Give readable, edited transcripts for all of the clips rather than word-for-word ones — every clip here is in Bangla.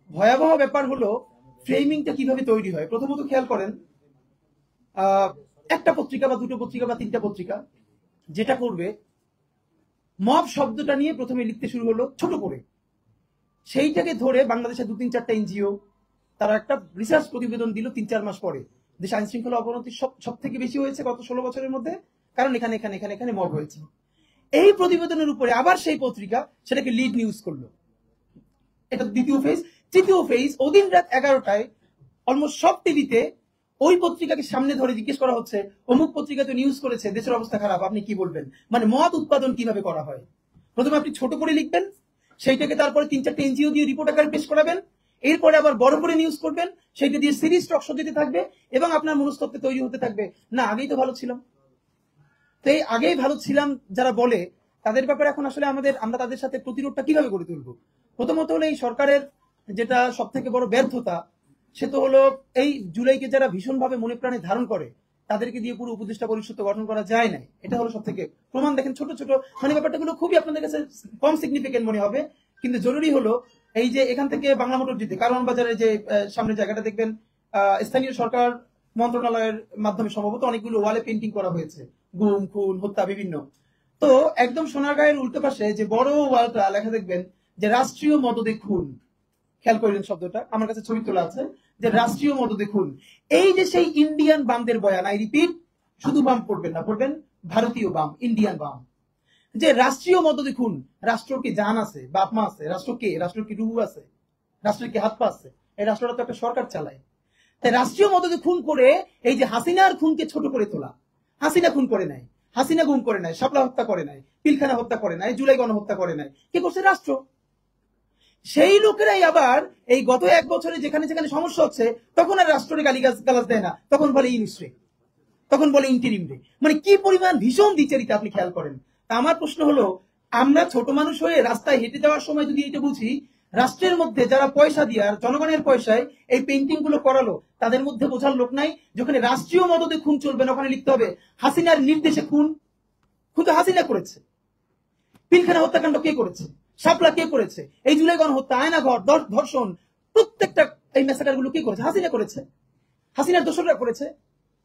ভয়াবহ ব্যাপার হলো ফ্রেমিংটা কিভাবে তৈরি হয়। প্রথমত খেয়াল করেন, একটা পত্রিকা বা দুটো পত্রিকা বা তিনটা পত্রিকা যেটা করবে, মব শব্দটা নিয়ে প্রথমে লিখতে শুরু হলো ছোট করে, সেইটাকে ধরে বাংলাদেশের 2-3-4টা এনজিও তারা একটা রিসার্চ প্রতিবেদন দিল 3-4 মাস পরে, দেশে আইন শৃঙ্খলা অবনতি সব থেকে বেশি হয়েছে গত 16 বছরের মধ্যে, কারণ এখানে এখানে এখানে এখানে মব হয়েছে। এই প্রতিবেদনের উপরে আবার সেই পত্রিকা সেটাকে লিড নিউজ করলো। এটা দ্বিতীয় ফেজ। তৃতীয় ফেজ, ওদিন রাত 11টায় অলমোস্ট সব টিভিতে ওই পত্রিকাকে সামনে ধরে জিজ্ঞেস করা হচ্ছে, অমুক পত্রিকা তো নিউজ করেছে দেশের অবস্থা খারাপ, আপনি কি বলবেন? মানে মদ উৎপাদন কিভাবে করা হয়। প্রথমে আপনি ছোট করে লিখবেন, সেইটাকে তারপরে 3-4টে এনজিও দিয়ে রিপোর্ট আকারে পেশ করাবেন, এরপরে আবার বড় করে নিউজ করবেন, সেইটা দিয়ে সিরিজ টক শো দিতে থাকবে এবং আপনার মনস্তত্ত্বে তৈরি হতে থাকবে, না আগেই তো ভালো ছিলাম। তো এই আগেই ভালো ছিলাম যারা বলে, তাদের ব্যাপারে এখন আসলে আমরা তাদের সাথে প্রতিরোধটা কিভাবে গড়ে তুলবো। প্রথমত হলো এই সরকারের যেটা সব থেকে বড় ব্যর্থতা, সে তো হলো এই জুলাইকে যারা ভীষণভাবে মনে প্রাণে ধারণ করে তাদেরকে দিয়ে পুরো উপদেষ্টা পরিষদ গঠন করা যায় না। এটা হলো সব থেকে প্রমাণ। দেখেন ছোট ছোট মানে ব্যাপারটাগুলো খুবই আপনাদের কাছে কম সিগনিফিকেন্ট মনে হবে, কিন্তু জরুরি হলো এই যে এখান থেকে বাংলা মোটর যেতে কারওয়ান বাজারে যে সামনের জায়গাটা দেখবেন, স্থানীয় সরকার মন্ত্রণালয়ের মাধ্যমে সম্ভবত অনেকগুলো ওয়ালে পেন্টিং করা হয়েছে, গুম খুন হত্যা বিভিন্ন। তো একদম সোনারগাঁয়ের উল্টো পাশে যে বড় ওয়ালটা লেখা দেখবেন যে রাষ্ট্রীয় মদদে খুন। খেয়াল করলেন শব্দটা, আমার কাছে ছবি তোলা আছে, যে রাষ্ট্রীয় মদদে খুন। এই যে সেই ইন্ডিয়ান বামদের বয়ান, আই রিপিট, শুধু বাম পড়বেন না, পড়বেন ভারতীয় বাম, ইন্ডিয়ান বাম, যে রাষ্ট্রীয় মদদে খুন। রাষ্ট্র কি জান আছে, বাপ মা আছে? রাষ্ট্র কে? রাষ্ট্র কি রুহু আছে? রাষ্ট্রের কি হাত পা আছে? এই রাষ্ট্রটা তো একটা সরকার চালায়। তাই রাষ্ট্রীয় মদদে খুন করে এই যে হাসিনার খুনকে ছোট করে তোলা। হাসিনা খুন করে নাই, হাসিনা গুম করে নাই, শাপলা হত্যা করে নাই, পিলখানা হত্যা করে নাই, জুলাই গণহত্যা করে নাই, কি করছে? রাষ্ট্র। সেই লোকেরাই আবার এই গত 1 বছরে যেখানে যেখানে সমস্যা হচ্ছে তখন আর রাষ্ট্রের গালাজ দেয় না, তখন বলে ইনিস্ট্রে, তখন বলে ইন্টারিম রে। মানে কি পরিমাণ ভীষণ দ্বিচারিতা আপনি খেয়াল করেন। তা আমার প্রশ্ন হলো, আমরা ছোট মানুষ হয়ে রাস্তায় হেঁটে যাওয়ার সময় যদি এটা বুঝি, রাষ্ট্রের মধ্যে যারা পয়সা দিয়ে আর জনগণের পয়সায় এই পেন্টিং গুলো করালো, তাদের মধ্যে বোঝার লোক নাই যেখানে রাষ্ট্রীয় মদদে খুন চলবে না ওখানে লিখতে হবে হাসিনার নির্দেশে খুন। খুন তো হাসিনা করেছে। পিলখানা হত্যাকাণ্ড কে করেছে? শাপলা কে করেছে? এই জুলাই গণহত্যা, আয়নাঘর, ধর্ষণ, প্রত্যেকটা এই ম্যাসাকার গুলো কে করেছে? হাসিনা করেছে, হাসিনার দোসররা করেছে।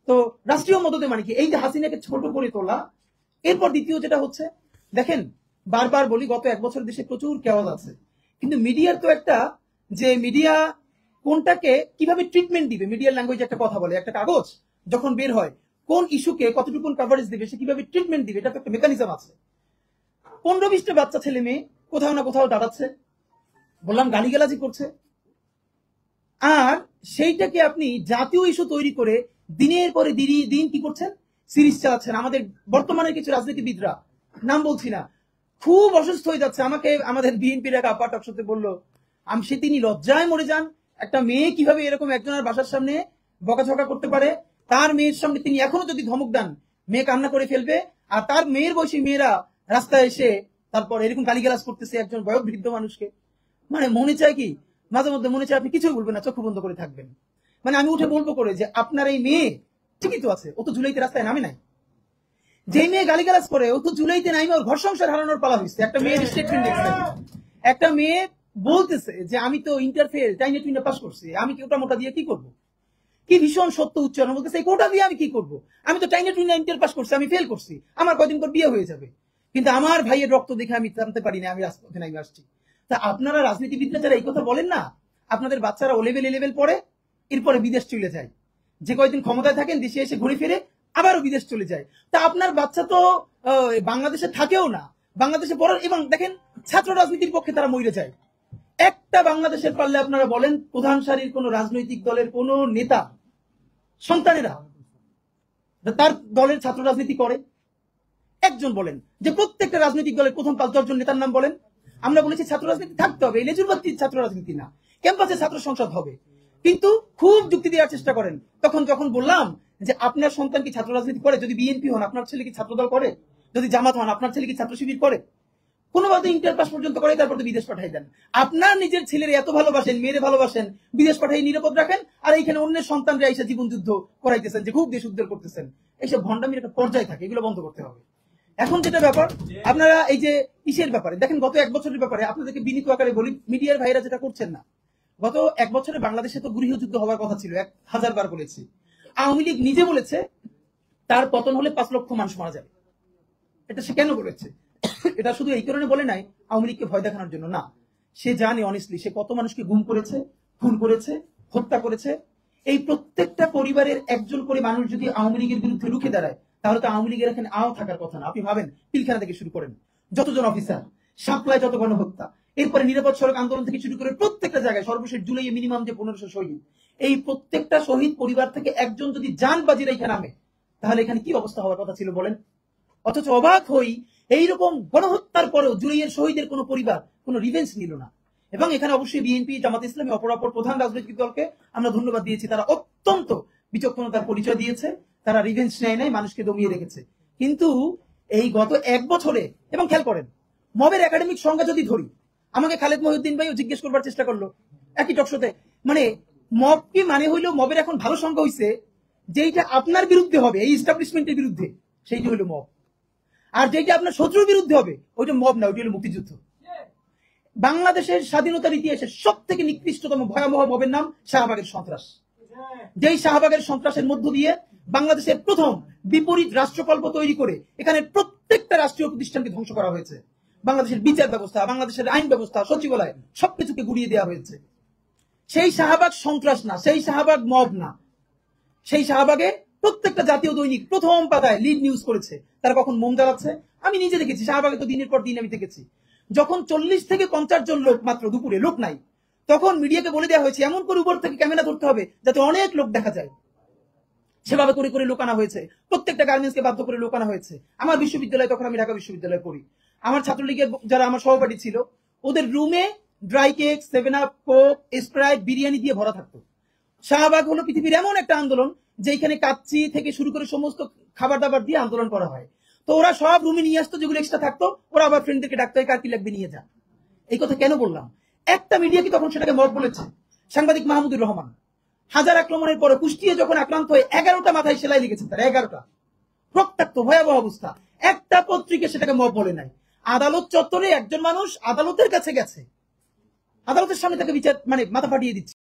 তো রাষ্ট্রীয় মদদে মানে কি? এই যে হাসিনাকে ছোট করে তোলা। এরপর দ্বিতীয় যেটা হচ্ছে, দেখেন বারবার বলি গত 1 বছর দেশে প্রচুর কেওয়াজ আছে, কিন্তু মিডিয়ার তো একটা, যে মিডিয়া কোনটাকে কিভাবে ট্রিটমেন্ট দিবে, মিডিয়ার ল্যাঙ্গুয়েজে একটা কথা বলে, একটা কাগজ যখন বের হয় কোন ইস্যুকে কতটুকু কভারেজ দিবে, সে কিভাবে ট্রিটমেন্ট দিবে, এটা তো একটা মেকানিজম আছে। 15-20টা বাচ্চা ছেলে মেয়ে কোথাও না কোথাও দাঁড়াচ্ছে, বললাম গালিগালাজি করছে, আর সেইটাকে আপনি জাতীয় ইস্যু তৈরি করে দিনের পরে দিন কি করছেন? সিরিজ চালাচ্ছেন। আমাদের বর্তমানে কিছু রাজনীতিবিদরা, নাম বলছি না, খুব অসুস্থ হয়ে যাচ্ছে। আমাকে আমাদের বিএনপির এক আপা টকশোতে বলল, সে তিনি লজ্জায় মরে যান, একটা মেয়ে কিভাবে এরকম একজনের বাসার সামনে বকাঝকা করতে পারে, তার মেয়ের সামনে তিনি এখনো যদি ধমক দেন মেয়ে কান্না করে ফেলবে, আর তার মেয়ের বয়সী মেয়েরা রাস্তায় এসে তারপর এরকম গালিগালাজ করতেছে একজন বয়োবৃদ্ধ মানুষকে। মানে মনে চায় কি, মাঝে মধ্যে মনে চায় আপনি কিছুই বলবেন না, চক্ষু বন্ধ করে থাকবেন। মানে আমি উঠে বলবো করে যে আপনার এই মেয়ে ঠিকই তো আছে, ও তো জুলাইতে রাস্তায় নামে নাই। যে মেয়ে গালিগালাজ করে ও তো জুলাইতে নামে ওর ঘর সংসার হারানোর পালা হয়েছে। একটা মেয়ের স্টেটমেন্ট দেখবেন, একটা মেয়ে বলতেছে যে আমি তো ইন্টার ফেল, টাইনে টুইনে পাস করছি, আমি কি ওটা মোটা দিয়ে কি করবো? কি ভীষণ সত্য উচ্চারণ, বলতেছে এই কোটা দিয়ে আমি কি করবো? আমি তো টাইনে টুইনে ইন্টার পাস করছি, আমি ফেল করছি, আমার কদিন পর বিয়ে হয়ে যাবে, কিন্তু আমার ভাইয়ের রক্ত দেখে আমি জানতে পারি না, আমি রাজপথে নামে আসছি। তা আপনারা রাজনীতিবিদরা যারা এই কথা বলেন না, আপনাদের বাচ্চারা ও লেভেল এ লেভেল পড়ে, এরপরে বিদেশ চলে যায়, যে কয়েকদিন ক্ষমতায় থাকেন দেশে এসে ঘুরে ফিরে আবারও বিদেশ চলে যায়। তা আপনার বাচ্চা তো বাংলাদেশে থাকেও না, বাংলাদেশে পড়ার, এবং দেখেন ছাত্র রাজনীতির পক্ষে তারা মরে যায়। একটা বাংলাদেশের পারলে আপনারা বলেন প্রধান সারির কোন রাজনৈতিক দলের কোন নেতা সন্তানেরা তার দলের ছাত্র রাজনীতি করে? একজন বলেন যে প্রত্যেকটা রাজনৈতিক দলের প্রথম 5-10 জন নেতার নাম বলেন। আমরা বলেছি ছাত্র রাজনীতি থাকতে হবে, লেজুরবাদী ছাত্র রাজনীতি না, ক্যাম্পাসে ছাত্র সংসদ হবে, কিন্তু খুব যুক্তি দেওয়ার চেষ্টা করেন। যখন বললাম যে আপনার সন্তান কি ছাত্র রাজনীতি করে, যদি বিএনপি হন আপনার ছেলে কি ছাত্রদল করে, যদি জামাত হন আপনার ছেলে কি ছাত্র শিবির করে, কোনোভাবে ইন্টার পাস পর্যন্ত করে, তারপর তো বিদেশ পাঠাই দেন। আপনার নিজের ছেলের এত ভালোবাসেন, মেয়েরে ভালোবাসেন, বিদেশ পাঠাই নিরাপদ রাখেন, আর এইখানে অন্যের সন্তানরা এসে জীবন যুদ্ধ করাইতেছেন, যে খুব দেশ উদ্ধার করতেছেন। এইসব ভণ্ডামির একটা পর্যায়ে থাকে, এগুলো বন্ধ করতে হবে। এখন যেটা ব্যাপার, আপনারা এই যে ইসের ব্যাপারে দেখেন, গত 1 বছরের ব্যাপারে আপনাদেরকে বিনীত আকারে বলি, মিডিয়ার ভাইরা যেটা করছেন না, গত 1 বছরে বাংলাদেশে তো গৃহযুদ্ধ হওয়ার কথা ছিল, 1000 বার বলেছি। আওয়ামী লীগ নিজে বলেছে তার পতন হলে 5 লক্ষ মানুষ মারা যাবে। এটা সে কেন বলেছে? এটা শুধু এই কারণে বলে নাই আওয়ামী লীগকে ভয় দেখানোর জন্য, না, সে জানে অনেস্টলি সে কত মানুষকে গুম করেছে, খুন করেছে, হত্যা করেছে। এই প্রত্যেকটা পরিবারের একজন করে মানুষ যদি আওয়ামী লীগের বিরুদ্ধে রুখে দাঁড়ায়, তাহলে তো আওয়ামী লীগের এখানে আও থাকার কথা না। আপনি ভাবেন, পিলখানা থেকে শুরু করেন, যতজন অফিসার, সাপ্লাই, যত গণহত্যা, এরপরে নিরাপদ সড়ক আন্দোলন থেকে শুরু করে প্রত্যেকটা জায়গায়, সর্বশেষ জুলাইয়ে মিনিমাম যে 1500 শহীদ, এই প্রত্যেকটা শহীদ পরিবার থেকে একজন যদি জান বাজি রেখে নামে, তাহলে এখানে কি অবস্থা হওয়ার কথা ছিল বলেন? অথচ অবাক হই, এইরকম গণহত্যার পরেও জুলাইয়ের শহীদের কোনো পরিবার কোনো রিভেঞ্জ নিল না। এবং এখানে অবশ্যই বিএনপি, জামাত ইসলামী, অপরাপর প্রধান রাজনৈতিক দলকে আমরা ধন্যবাদ দিয়েছি। তারা অত্যন্ত বিচক্ষণতার পরিচয় দিয়েছে, তারা রিভেঞ্জ নেয় নাই, মানুষকে দমিয়ে রেখেছে। কিন্তু এই গত 1 বছরে, এবং খেয়াল করেন, মবের একাডেমিক সংজ্ঞা যদি ধরি, আমাকে খালেদ মহিউদ্দিন ভাইও জিজ্ঞেস করবার চেষ্টা করলো একই টকশোতে, মানে মব কি মানে হইলো, মবের এখন ভালো সংজ্ঞা হইছে যেইটা আপনার বিরুদ্ধে হবে, এই এস্টাবলিশমেন্টের বিরুদ্ধে, সেইটি হইলো মব। আর যেটা আপনার শত্রুর বিরুদ্ধে হবে ওইটা মব না, ওইটা হলো মুক্তিযুদ্ধ। বাংলাদেশের স্বাধীনতার ইতিহাসে সব থেকে নিকৃষ্টতম ভয়াবহ মবের নাম শাহবাগের সন্ত্রাস। যেই শাহবাগের সন্ত্রাসের মধ্য দিয়ে বাংলাদেশের প্রথম বিপরীত রাষ্ট্রকল্প তৈরি করে এখানে প্রত্যেকটা রাষ্ট্রীয় প্রতিষ্ঠানকে ধ্বংস করা হয়েছে। বাংলাদেশের বিচার ব্যবস্থা, বাংলাদেশের আইন ব্যবস্থা, সচিবালয়, সবকিছুকে গুড়িয়ে দেওয়া হয়েছে। সেই শাহবাগ সন্ত্রাস না, সেই শাহবাগ মব না, সেই শাহবাগে প্রত্যেকটা জাতীয় দৈনিক প্রথম পাতায় লিড নিউজ করেছে তারা কখন মোম জ্বালাচ্ছে। আমি নিজে দেখেছি, শাহবাগে তো দিনের পর দিন আমি দেখেছি, যখন 40 থেকে 50 জন লোক মাত্র, দুপুরে লোক নাই, তখন মিডিয়াকে বলে দেওয়া হয়েছে এমন করে উপর থেকে ক্যামেরা ধরতে হবে যাতে অনেক লোক দেখা যায়। সেভাবে করে করে লোক আনা হয়েছে, প্রত্যেকটা গার্মেন্টসকে বাধ্য করে লোক আনা হয়েছে। আমার বিশ্ববিদ্যালয়, তখন আমি ঢাকা বিশ্ববিদ্যালয়ে পড়ি, আমার ছাত্রলীগের যারা আমার সহপাঠী ছিল, ওদের রুমে dry cake, 7 up, Coke, Sprite, biryani দিয়ে ভরা থাকতো। শাহবাগ হলো পৃথিবীর এমন একটা আন্দোলন যেখানে কাচ্চি থেকে শুরু করে সমস্ত খাবার দাবার দিয়ে আন্দোলন করা হয়। তো ওরা সব রুমে নিয়ে আসতো, যেগুলো এক্সট্রা থাকতো ওরা আবার ফ্রেন্ডদেরকে ডাকতো, কার কি লাগবে নিয়ে যা। এই কথা কেন বললাম? একটা মিডিয়া কি তখন সেটাকে মব বলেছে? সাংবাদিক মাহমুদুর রহমান হাজার আক্রমণের পরে কুষ্টিয়ে যখন আক্রান্ত হয়ে 11টা মাথায় সেলাই লিখেছেন, তার 11টা রক্তাক্ত ভয়াবহ অবস্থা, একটা পত্রিকা সেটাকে মব বলে নাই। আদালত চত্বরে একজন মানুষ আদালতের কাছে গেছে, আদালতের সামনে তাকে বিচার, মানে মাথা ফাটিয়ে দিচ্ছে।